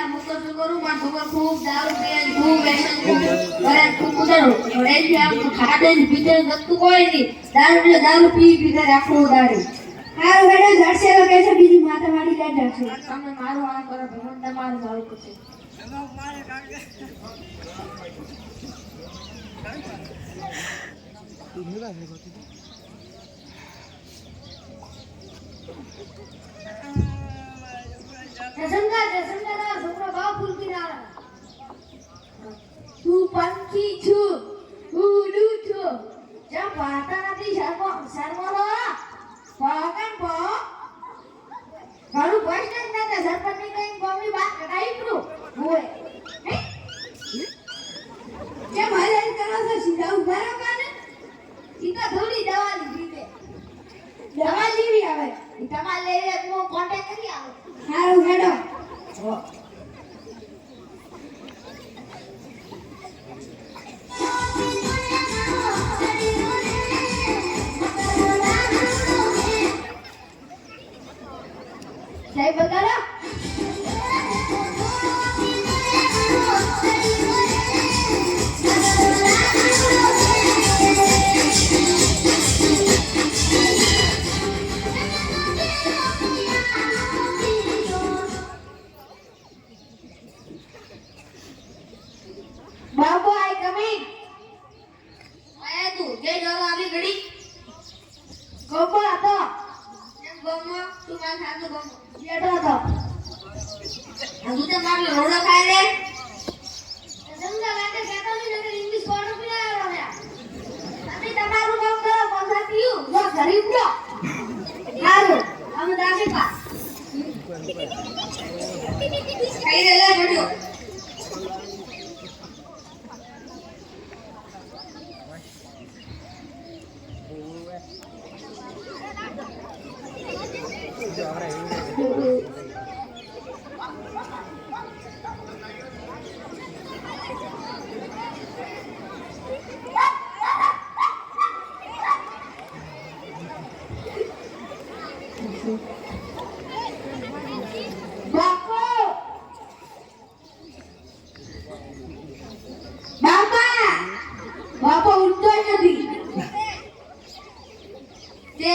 આ મુકો શું કરું માં ખબર ખૂબ દારૂ પીએ ખૂબ વ્યસન કરે તું કુદરો ઘરે થી આમ ખાડે ની પીતે જતું કોઈ નહીં દારૂ પી કરે આખો દારૂ હારું બેટા જડશે તો કેસે બીજી માતા વાડી લઈ જશે તમે મારું આ કરો ભગવાન તમારું સારું કરશે જસંગા છોકરો બહુ ફૂલ પીના તું પંખી છું ઉડું છું જા પાતા નથી શર્મો પાકન પો ઘણું પ્રશ્ન જ નતા સરપંચ ની કઈ કોમી વાત કરાઈ પ્રો હોય જે મારે કરો છો સીધા ઉભા રહો કાને ઈ તો થોડી દવા લીધી છે દવા લેવી આવે ઈ તમારે લઈને હું કોન્ટેક્ટ કરી આવું હારું હેડો સાહેબ બગાડો બાબુ આઈ કમિંગ આયા તું જે જવા આવી ઘડી ગોપો હતો એમ ગમો તું માર ખાતો ગમો બેઠો હતો તું તે માર રોડો ખાય રે જંગા લાગે કહેતો નહીં નકર ઇંગ્લિશ કોડ પીરાયો રે તમે તમારું કામ કરો પૈસા પીયું જો ગરીબ લો હારું અમે દાખે પા ખાઈ રે લે પડ્યો બાપા ઉઠતો નથી તે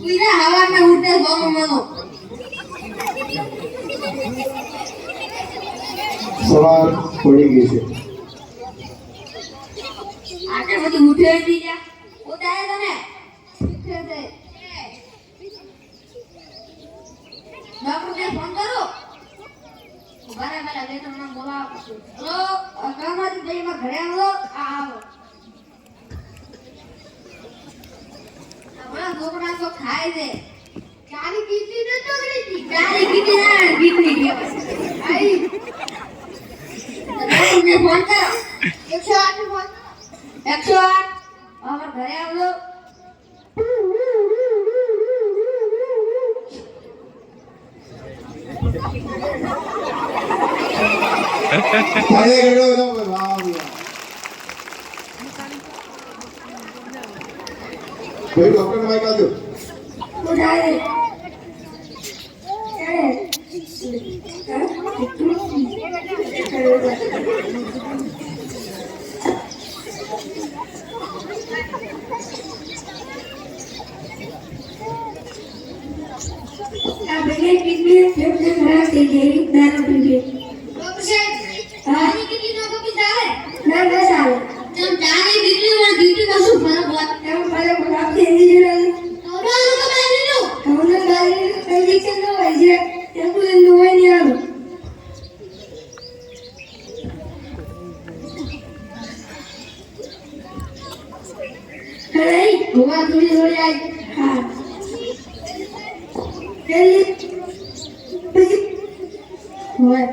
ઈરા હવાના ઉઠે ગમો મનો સવાર પડી ગઈ છે આટલે બધી ઉઠે નથી જા ઉઠાય તને ઉઠે છે ડોક્ટરને ફોન કરો બરાબર બે તમને બોલાવો હેલો કામાથી જઈમાં ઘરે આવો આવો આપણા છોકરા તો ખાય છે ચાલી કીધી ને તો ગઈ ચાલી કીધી ના કીધી કે આઈ ડોક્ટરને ફોન કરો 108 ને ફોન 108 અમાર ઘરે આવો અરે ગડો તો વાહ કોઈ ડોક્ટર માઈક આજો ઉઠાય આ બેને કિડની ફેફડે ખરાબ થઈ ગઈ દારૂ પી ગઈ ડોક્ટર સાહેબ આની કેટલી નો કોપી ચાલે ના બસ આવે તમ જાણે દીકરી માં દીકરી માં શું ફરક હોય એમ ભલે ખરાબ થઈ ગઈ છે ઓડા લોકો બેસી લો તમને ગાડી ઇન્જેક્શન ન હોય છે એમ્બ્યુલન્સ નું હોય નહીં આવું અરે ભગવાન થોડી થોડી આઈ હા પેલી પછી હોય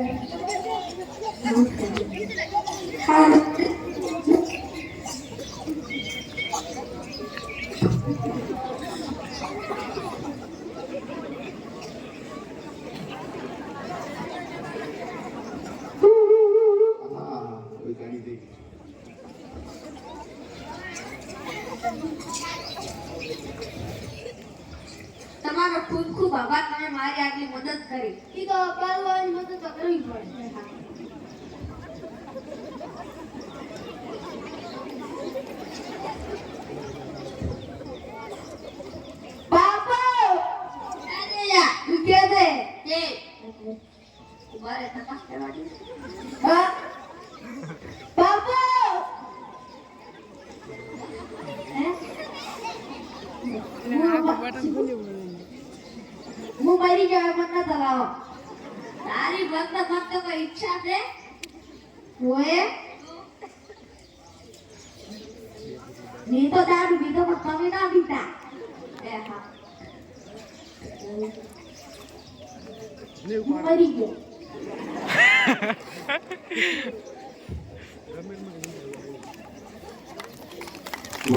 હા તમારો ખૂબ ખૂબ આભાર તમે મારી આટલી મદદ કરી ઈ તો પાલવાની મદદ તો કરવી પડે. બાપા ચાલે જા તું કે દે તે ઉભા રહે તપાસ કરવા દે હા બાપા હું મરી ગયો મને ન ચલાવો તારી ફક્ત કોઈ ઈચ્છા છે ઓએ મેં તો દારૂ પીધો પણ તમે ના પીતા એ હા હું મરી ગયો